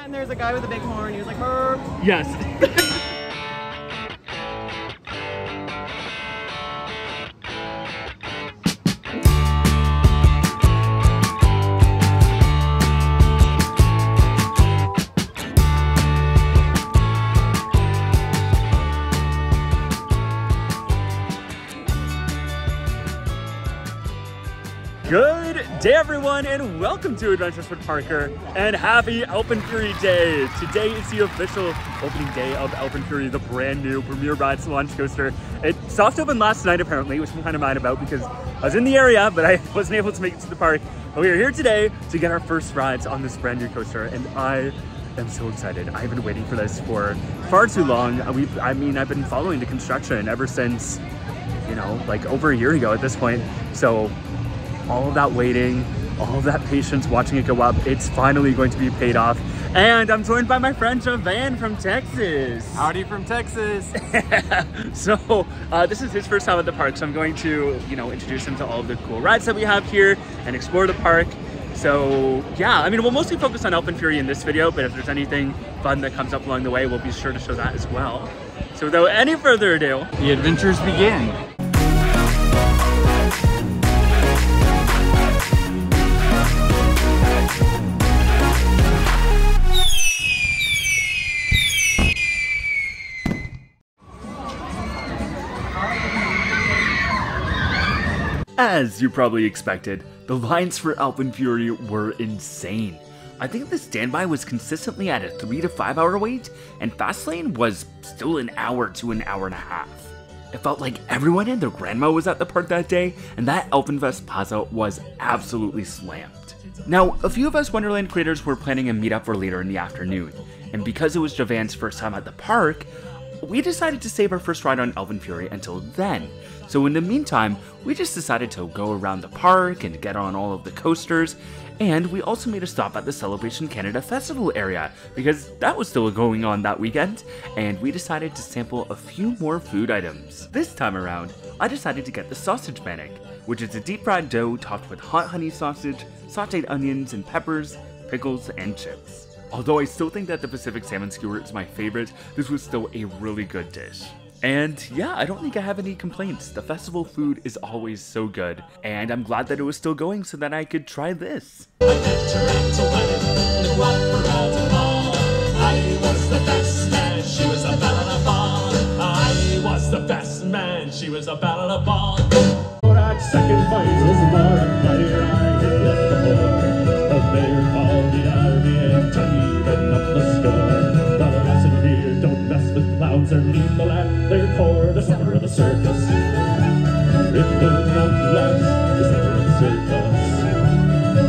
And there's a guy with a big horn. He was like, "Burp." Yes. Good day everyone, and welcome to Adventures with Parker, and happy AlpenFury Day! Today is the official opening day of AlpenFury, the brand new Premier Rides launch coaster. It soft opened last night apparently, which I'm kind of mad about because I was in the area, but I wasn't able to make it to the park. But we are here today to get our first rides on this brand new coaster, and I am so excited. I've been waiting for this for far too long. I've been following the construction ever since, you know, like over a year ago at this point. So all of that waiting, all of that patience watching it go up, it's finally going to be paid off. And I'm joined by my friend Javan from Texas. Howdy from Texas. So this is his first time at the park, so I'm going to, you know, introduce him to all of the cool rides that we have here and explore the park. So yeah, I mean, we'll mostly focus on AlpenFury in this video, but if there's anything fun that comes up along the way, we'll be sure to show that as well. So without any further ado, the adventures begin. as you probably expected, the lines for AlpenFury were insane. I think the standby was consistently at a 3 to 5 hour wait, and Fastlane was still an hour to an hour and a half. It felt like everyone and their grandma was at the park that day, and that AlpenFest Plaza was absolutely slammed. Now, a few of us Wonderland creators were planning a meetup for later in the afternoon, and because it was Javan's first time at the park, we decided to save our first ride on AlpenFury until then. So in the meantime, we just decided to go around the park and get on all of the coasters, and we also made a stop at the Celebration Canada Festival area, because that was still going on that weekend, and we decided to sample a few more food items. This time around, I decided to get the sausage bannock, which is a deep fried dough topped with hot honey sausage, sauteed onions and peppers, pickles, and chips. Although I still think that the Pacific salmon skewer is my favorite, this was still a really good dish. And yeah, I don't think I have any complaints. The festival food is always so good, and I'm glad that it was still going so that I could try this. I was the best man, she was a ballad of Vaughan. I was the best man, she was a ballad of Vaughan. For that second fight was more a player I had left before. The mayor called the army and to even up the score. The lesson here, don't mess with clowns or leave the land their core. The summer of the circus, it will not last. The summer of the circus,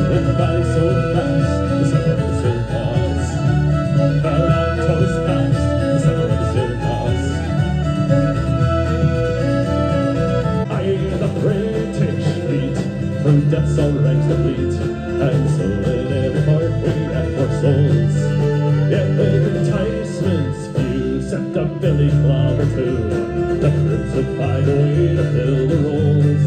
went by so fast. The summer of the circus, fell on toes past. The summer of the circus. I the British fleet, through deaths all ranks complete, and so in every part we had more souls. Yet with enticements few, set a billy club or two, the troops would find a way to fill the roles.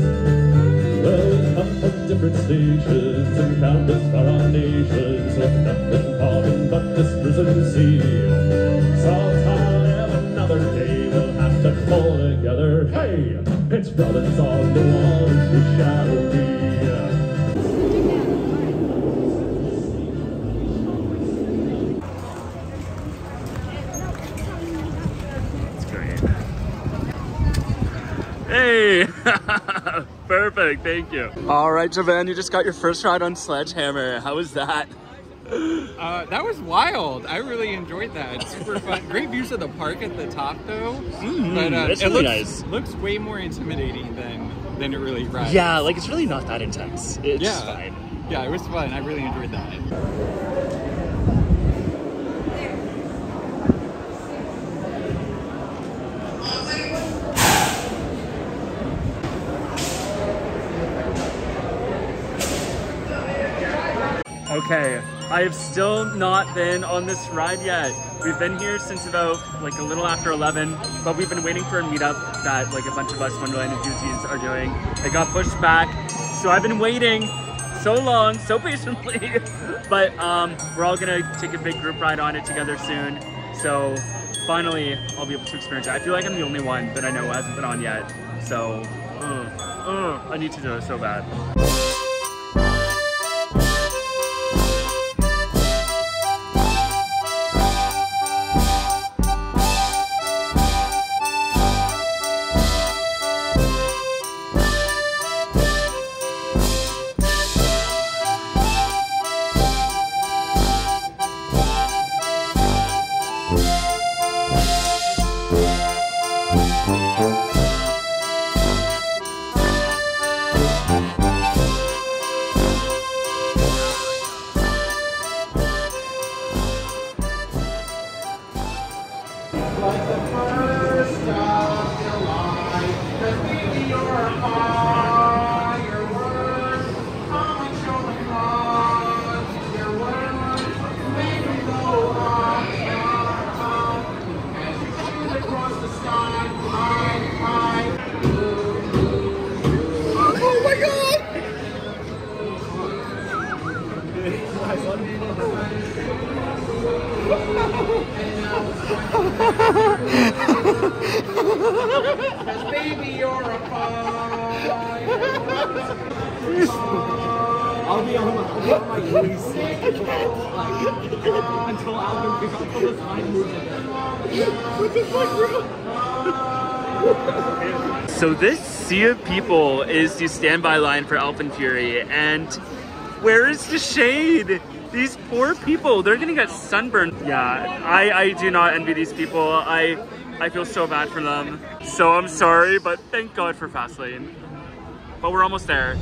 Well, we come from different stations and countless far-off nations, with nothing common but this prison sea. Sometime another day we'll have to pull together. Hey, it's brothers on the waters we shall be. Hey! Perfect, thank you. All right, Javan, you just got your first ride on Sledgehammer. How was that? That was wild. I really enjoyed that. Super fun. Great views of the park at the top, though. But it's it really nice. Looks way more intimidating than it really rides. Yeah, like it's really not that intense. It's fine. Yeah, it was fun. I really enjoyed that. Okay, I have still not been on this ride yet. We've been here since about like a little after 11, but we've been waiting for a meetup that like a bunch of us Wonderland enthusiasts are doing. It got pushed back, so I've been waiting so long, so patiently. But we're all gonna take a big group ride on it together soon. So finally, I'll be able to experience it. I feel like I'm the only one that I know hasn't been on yet. So, I need to do it so bad. Baby, you're a fire. I'll be on my knees until Alvin picks up the line moves again. What the fuck, bro? So this sea of people is the standby line for AlpenFury, and where is the shade? These poor people, they're gonna get sunburned. Yeah, I do not envy these people. I feel so bad for them. So I'm sorry, but thank God for Fastlane. But we're almost there.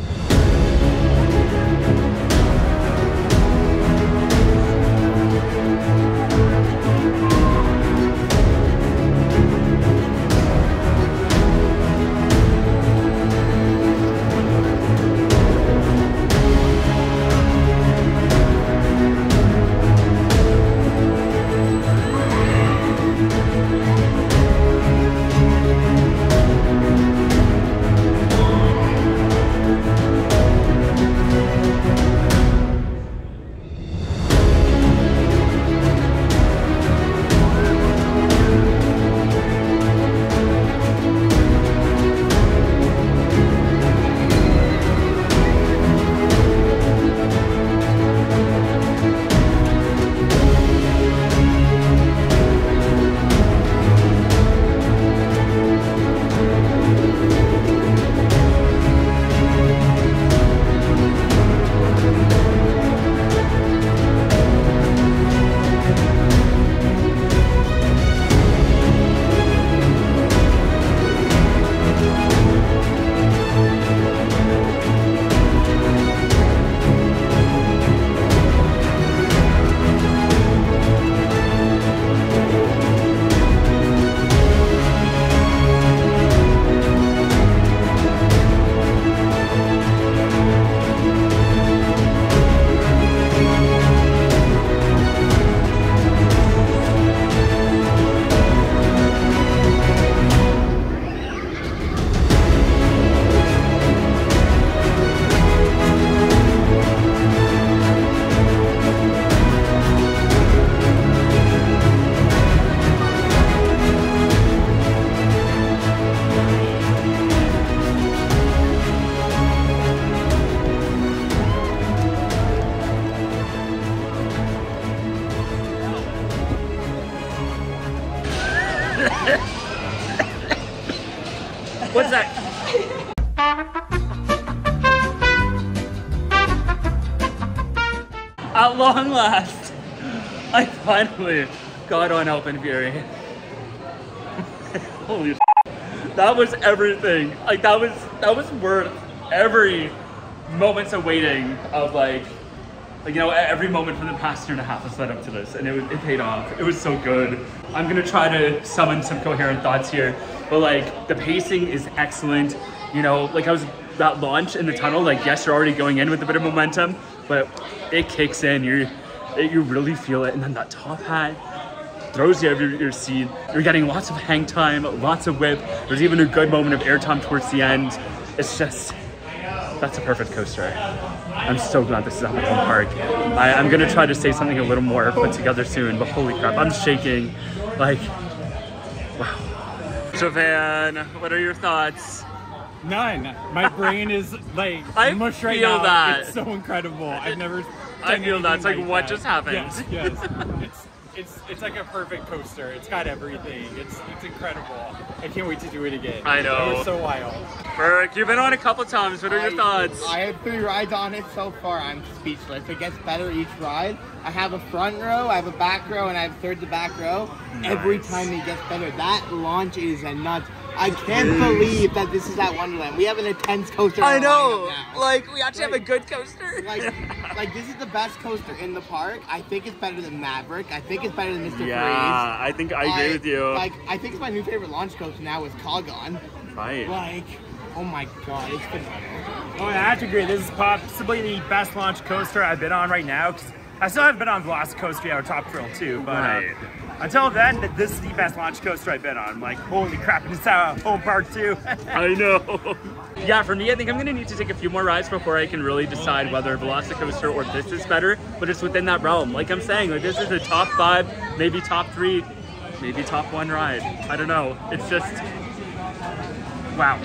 What's that? At long last, I finally got on AlpenFury. Holy shit. That was everything. Like that was worth every moment's of waiting of like you know, every moment from the past year and a half has led up to this, and it paid off. It was so good. I'm gonna try to summon some coherent thoughts here, but like the pacing is excellent. You know, like that launch in the tunnel, like yes, you're already going in with a bit of momentum, but it kicks in, you really feel it, and then that top hat throws you out of your seat. You're getting lots of hang time, lots of whip. There's even a good moment of air time towards the end. It's just, That's a perfect coaster. I'm so glad this is at my home park. I'm gonna try to say something a little more put together soon, but holy crap, I'm shaking. Like, wow. Javan, what are your thoughts? None. My brain is like I mush right feel now. that. It's so incredible. I've never. I feel that's like what that. just happened. Yes. It's like a perfect coaster. It's got everything. It's incredible. I can't wait to do it again. I know. It was so wild. Burke, you've been on a couple times. What are your thoughts? I have 3 rides on it so far. I'm speechless. It gets better each ride. I have a front row, I have a back row, and I have third to back row. Nice. Every time it gets better. That launch is a nuts. I can't believe that this is at Wonderland. We have an intense coaster. I know. Now. Like, we actually have a good coaster. Like this is the best coaster in the park. I think it's better than Maverick. I think it's better than Mr. Freeze. Yeah, I think I agree with you. Like, I think it's my new favorite launch coaster now is Calgon. Right. Like, oh my god, it's phenomenal. Oh, I have to agree. This is possibly the best launch coaster I've been on right now. 'Cause I still haven't been on Velocicoaster or Top Thrill too, but until then, this is the best launch coaster I've been on. I'm like, holy crap, and it's at home park too. I know. Yeah, for me, I think I'm gonna need to take a few more rides before I can really decide whether Velocicoaster or this is better, but it's within that realm. Like I'm saying, like this is a top 5, maybe top 3, maybe top 1 ride. I don't know. It's just, wow.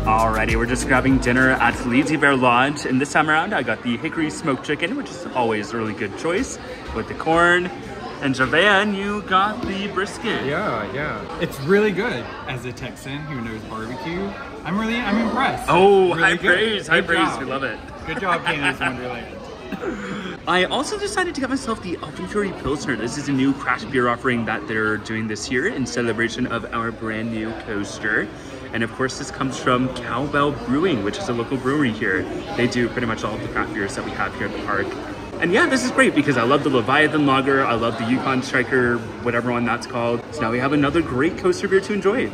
Alrighty, we're just grabbing dinner at Lazy Bear Lodge, and this time around I got the hickory smoked chicken, which is always a really good choice, with the corn. And Javan, you got the brisket. Yeah. It's really good. As a Texan who knows barbecue, I'm impressed. Oh, really high good. praise, high Good praise, job. we love it. Good job, Canada's Wonderland. I also decided to get myself the AlpenFury Pilsner. This is a new craft beer offering that they're doing this year in celebration of our brand new coaster. And of course, this comes from Cowbell Brewing, which is a local brewery here. They do pretty much all of the craft beers that we have here at the park. And yeah, this is great because I love the Leviathan Lager, I love the Yukon Striker, whatever one that's called. So now we have another great coaster beer to enjoy.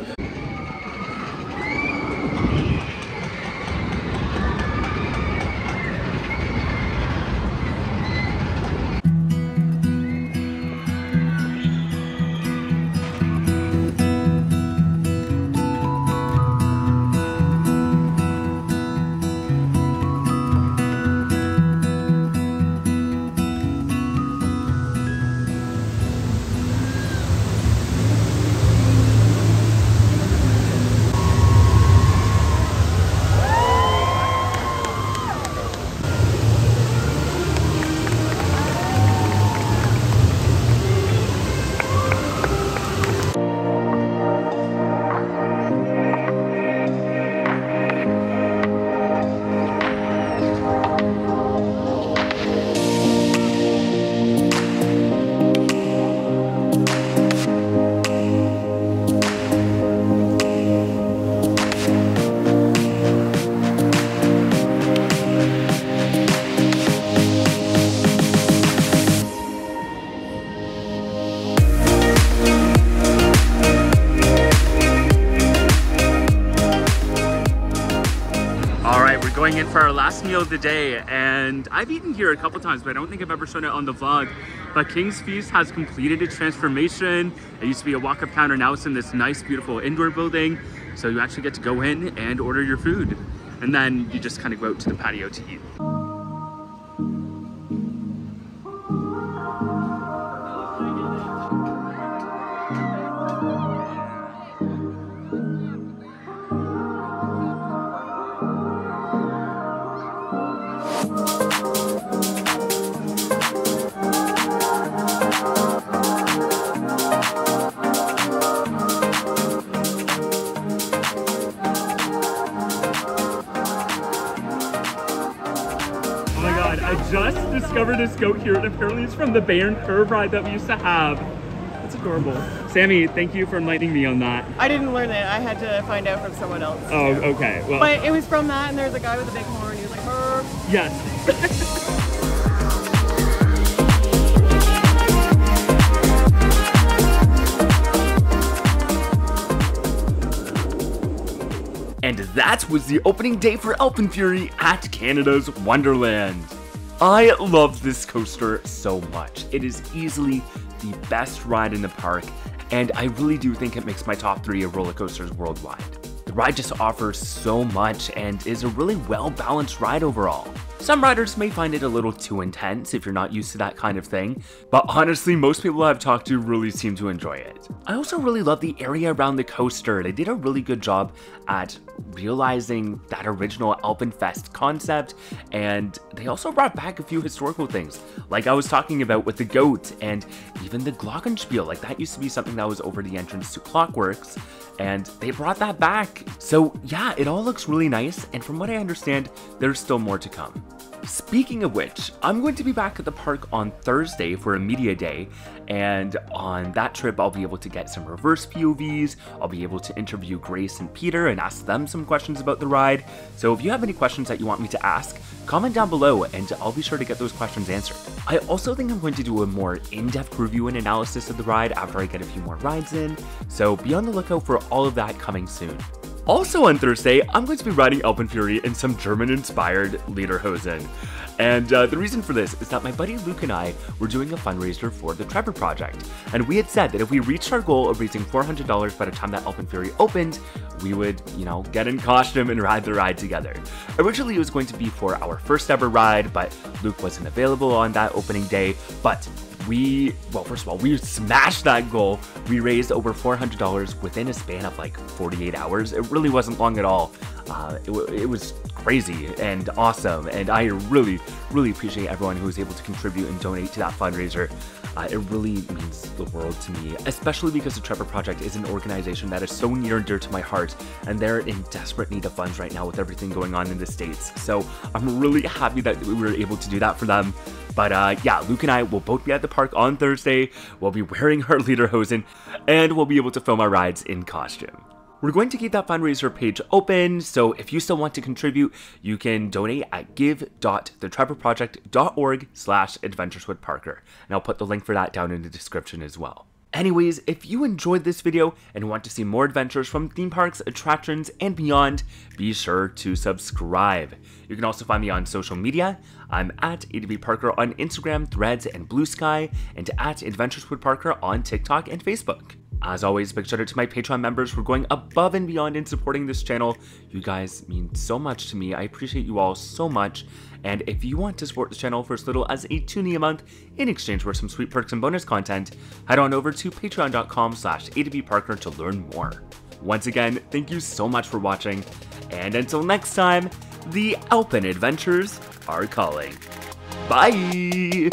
Going in for our last meal of the day, and I've eaten here a couple times, but I don't think I've ever shown it on the vlog. But King's Feast has completed its transformation. It used to be a walk-up counter, now it's in this nice, beautiful indoor building. So you actually get to go in and order your food, and then you just kind of go out to the patio to eat. discovered this goat here, and apparently it's from the Bayern Curve ride that we used to have. That's adorable. Sammy, thank you for enlightening me on that. I didn't learn it. I had to find out from someone else. Oh, okay. Well, but it was from that, and there's a guy with a big horn. He was like, "Brr." yes. And that was the opening day for AlpenFury at Canada's Wonderland. I love this coaster so much. It is easily the best ride in the park, and I really do think it makes my top 3 of roller coasters worldwide. The ride just offers so much and is a really well-balanced ride overall. Some riders may find it a little too intense if you're not used to that kind of thing, but honestly, most people I've talked to really seem to enjoy it. I also really love the area around the coaster. They did a really good job at realizing that original Alpenfest concept, and they also brought back a few historical things, like I was talking about with the goat, and even the glockenspiel. Like, that used to be something that was over the entrance to Clockworks, and they brought that back. So yeah, it all looks really nice, and from what I understand, there's still more to come. Speaking of which, I'm going to be back at the park on Thursday for a media day, and on that trip I'll be able to get some reverse POVs, I'll be able to interview Grace and Peter and ask them some questions about the ride. So if you have any questions that you want me to ask, comment down below and I'll be sure to get those questions answered. I also think I'm going to do a more in-depth review and analysis of the ride after I get a few more rides in, so be on the lookout for all of that coming soon. Also on Thursday, I'm going to be riding AlpenFury in some German-inspired lederhosen. And the reason for this is that my buddy Luke and I were doing a fundraiser for the TREVOR project, and we had said that if we reached our goal of raising $400 by the time that AlpenFury opened, we would, get in costume and ride the ride together. Originally, it was going to be for our first ever ride, but Luke wasn't available on that opening day, but first of all, we smashed that goal. We raised over $400 within a span of like 48 hours. It really wasn't long at all. It was crazy and awesome, and I really appreciate everyone who was able to contribute and donate to that fundraiser. It really means the world to me, especially because the TREVOR Project is an organization that is so near and dear to my heart, and they're in desperate need of funds right now with everything going on in the States. So I'm really happy that we were able to do that for them. But yeah, Luke and I will both be at the park on Thursday. We'll be wearing our lederhosen, and we'll be able to film our rides in costume. We're going to keep that fundraiser page open, so if you still want to contribute, you can donate at give.thetrevorproject.org/adventureswithparker, and I'll put the link for that down in the description as well. Anyways, if you enjoyed this video and want to see more adventures from theme parks, attractions, and beyond, be sure to subscribe. You can also find me on social media. I'm at ADVParker on Instagram, Threads, and Blue Sky, and at AdventuresWithParker on TikTok and Facebook. As always, big shout out to my Patreon members for going above and beyond in supporting this channel. You guys mean so much to me. I appreciate you all so much. And if you want to support the channel for as little as $1 a month in exchange for some sweet perks and bonus content, head on over to patreon.com/ADVParker to learn more. Once again, thank you so much for watching, and until next time, the Alpine adventures are calling. Bye!